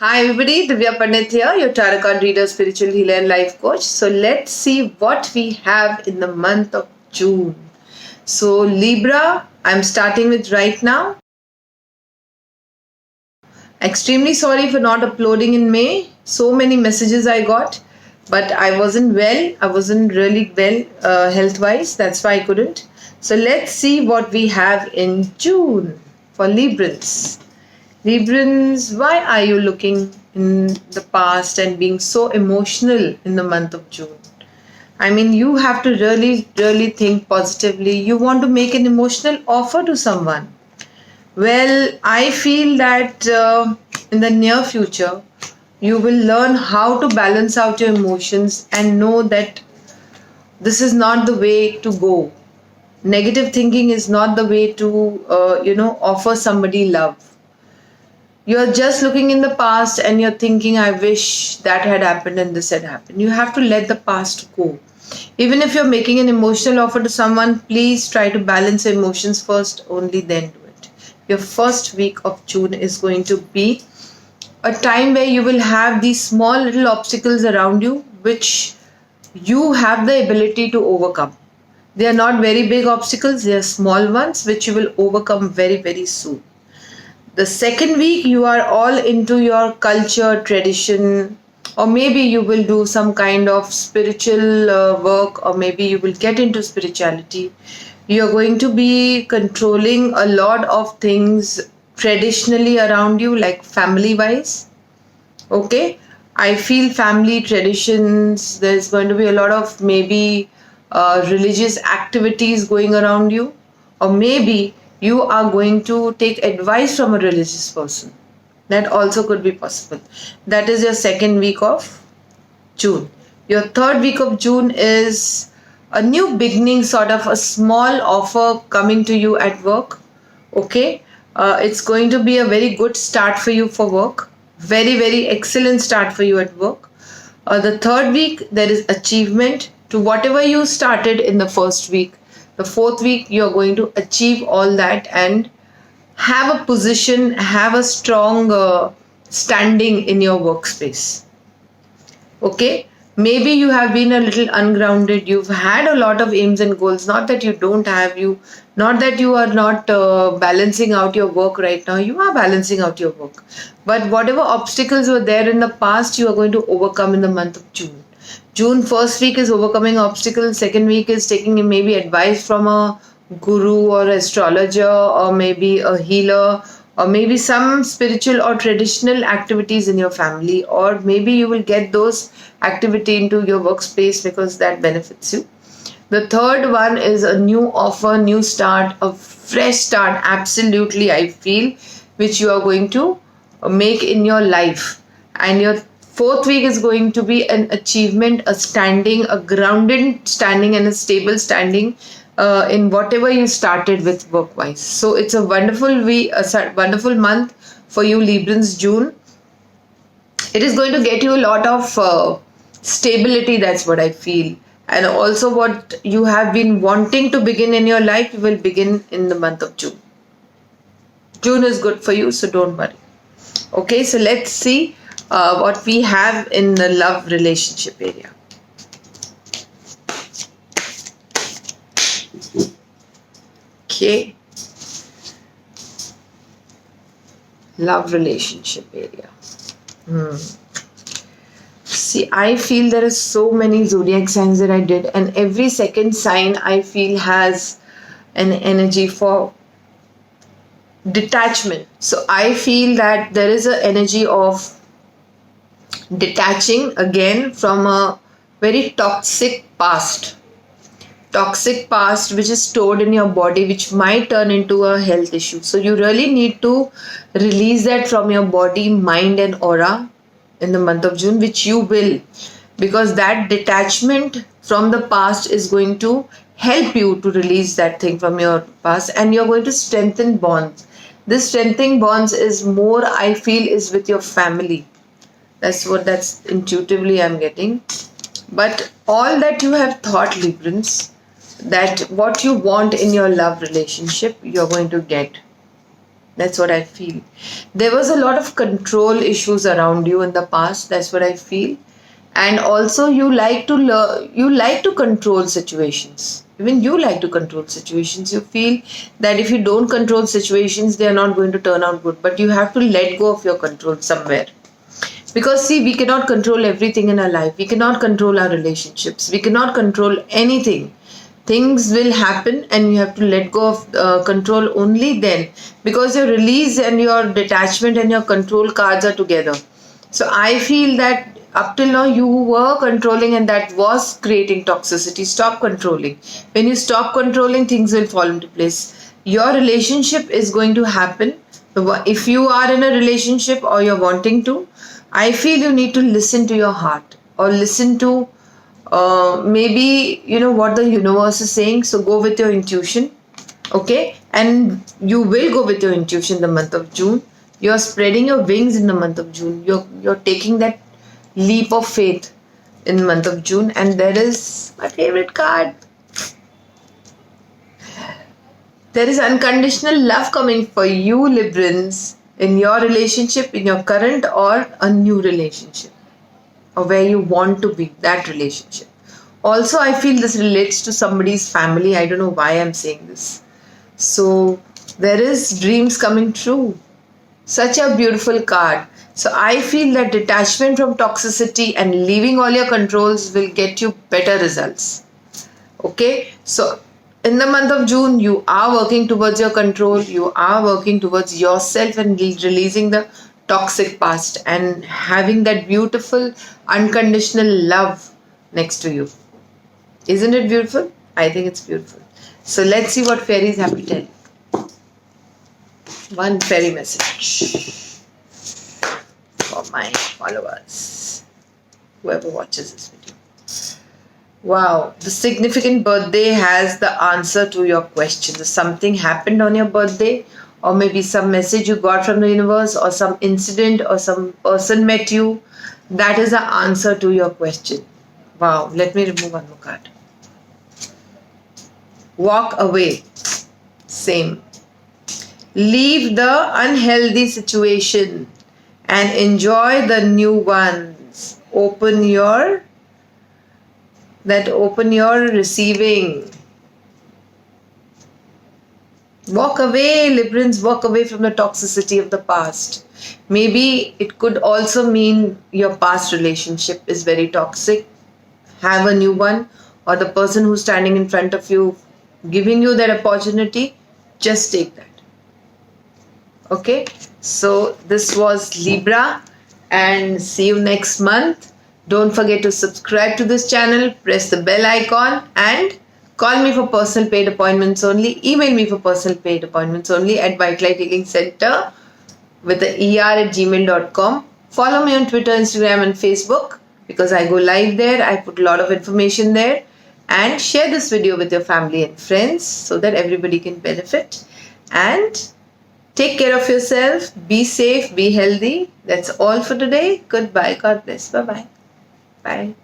Hi everybody, Divya Pandit here, your tarot card reader, spiritual healer and life coach. So let's see what we have in the month of June. So Libra, I'm starting with right now. Extremely sorry for not uploading in May. So many messages I got, but I wasn't well. I wasn't really well health-wise. That's why I couldn't. So let's see what we have in June for Librans. Librans, why are you looking in the past and being so emotional in the month of June? I mean, you have to really think positively. You want to make an emotional offer to someone. Well, I feel that in the near future, you will learn how to balance out your emotions and know that this is not the way to go. Negative thinking is not the way to, offer somebody love. You're just looking in the past and you're thinking, I wish that had happened and this had happened. You have to let the past go. Even if you're making an emotional offer to someone, please try to balance your emotions first, only then do it. Your first week of June is going to be a time where you will have these small little obstacles around you, which you have the ability to overcome. They are not very big obstacles, they are small ones, which you will overcome very soon. The second week, you are all into your culture, tradition, or maybe you will do some kind of spiritual work, or maybe you will get into spirituality. You're going to be controlling a lot of things traditionally around you, like family wise. Okay, I feel family traditions, there's going to be a lot of maybe religious activities going around you, or maybe you are going to take advice from a religious person. That also could be possible. That is your second week of June. Your third week of June is a new beginning, sort of a small offer coming to you at work. Okay, it's going to be a very good start for you for work. Very excellent start for you at work. The third week, there is achievement to whatever you started in the first week. The fourth week, you're going to achieve all that and have a position, have a strong standing in your workspace. Okay, maybe you have been a little ungrounded, you've had a lot of aims and goals, not that you don't have, you not that you are not balancing out your work right now, you are balancing out your work, but whatever obstacles were there in the past, you are going to overcome in the month of June. June first week is overcoming obstacles, second week is taking maybe advice from a guru or astrologer or maybe a healer, or maybe some spiritual or traditional activities in your family, or maybe you will get those activity into your workspace because that benefits you. The third one is a new offer, new start, a fresh start, absolutely, I feel, which you are going to make in your life. And your fourth week is going to be an achievement, a standing, a grounded standing, and a stable standing in whatever you started with work wise. So it's a wonderful week, a wonderful month for you, Librans, June. It is going to get you a lot of stability, that's what I feel. And also, what you have been wanting to begin in your life, you will begin in the month of June. June is good for you, so don't worry. Okay, so let's see what we have in the love relationship area. Okay, love relationship area. See, I feel there are so many zodiac signs that I did, and every second sign I feel has an energy for detachment. So I feel that there is an energy of detaching again from a very toxic past which is stored in your body, which might turn into a health issue. So you really need to release that from your body, mind and aura in the month of June, which you will, because that detachment from the past is going to help you to release that thing from your past, and you're going to strengthen bonds. This strengthening bonds is more, I feel, is with your family. That's intuitively I'm getting. But all that you have thought, Librans, that what you want in your love relationship, you're going to get. That's what I feel. There was a lot of control issues around you in the past. That's what I feel. And also, you like to control situations. Even you like to control situations. You feel that if you don't control situations, they are not going to turn out good. But you have to let go of your control somewhere. Because see, we cannot control everything in our life. We cannot control our relationships. We cannot control anything. Things will happen and you have to let go of control only then, because your release and your detachment and your control cards are together. So I feel that up till now you were controlling and that was creating toxicity. Stop controlling. When you stop controlling, things will fall into place. Your relationship is going to happen. If you are in a relationship or you're wanting to, I feel you need to listen to your heart, or listen to maybe what the universe is saying. So go with your intuition, okay? And you will go with your intuition in the month of June. You're spreading your wings in the month of June. You're taking that leap of faith in the month of June. And there is my favorite card. There is unconditional love coming for you, Librans, in your relationship, in your current or a new relationship, or where you want to be, that relationship. Also, I feel this relates to somebody's family. I don't know why I'm saying this. So, there is dreams coming true. Such a beautiful card. So, I feel that detachment from toxicity and leaving all your controls will get you better results. Okay? So, in the month of June, you are working towards your control. You are working towards yourself and releasing the toxic past and having that beautiful unconditional love next to you. Isn't it beautiful? I think it's beautiful. So let's see what fairies have to tell. One fairy message for my followers, whoever watches this video. Wow, the significant birthday has the answer to your question. Something happened on your birthday, or maybe some message you got from the universe, or some incident, or some person met you. That is the answer to your question. Wow, let me remove one more card. Walk away. Same. Leave the unhealthy situation and enjoy the new ones. Open your receiving. Walk away, Librans, walk away from the toxicity of the past. Maybe it could also mean your past relationship is very toxic. Have a new one, or the person who's standing in front of you giving you that opportunity, just take that. Okay, so this was Libra, and see you next month. Don't forget to subscribe to this channel, press the bell icon, and call me for personal paid appointments only. Email me for personal paid appointments only at White Light Healing Center with the er@gmail.com. Follow me on Twitter, Instagram, and Facebook, because I go live there. I put a lot of information there. And share this video with your family and friends so that everybody can benefit. And take care of yourself. Be safe. Be healthy. That's all for today. Goodbye. God bless. Bye-bye. Bye.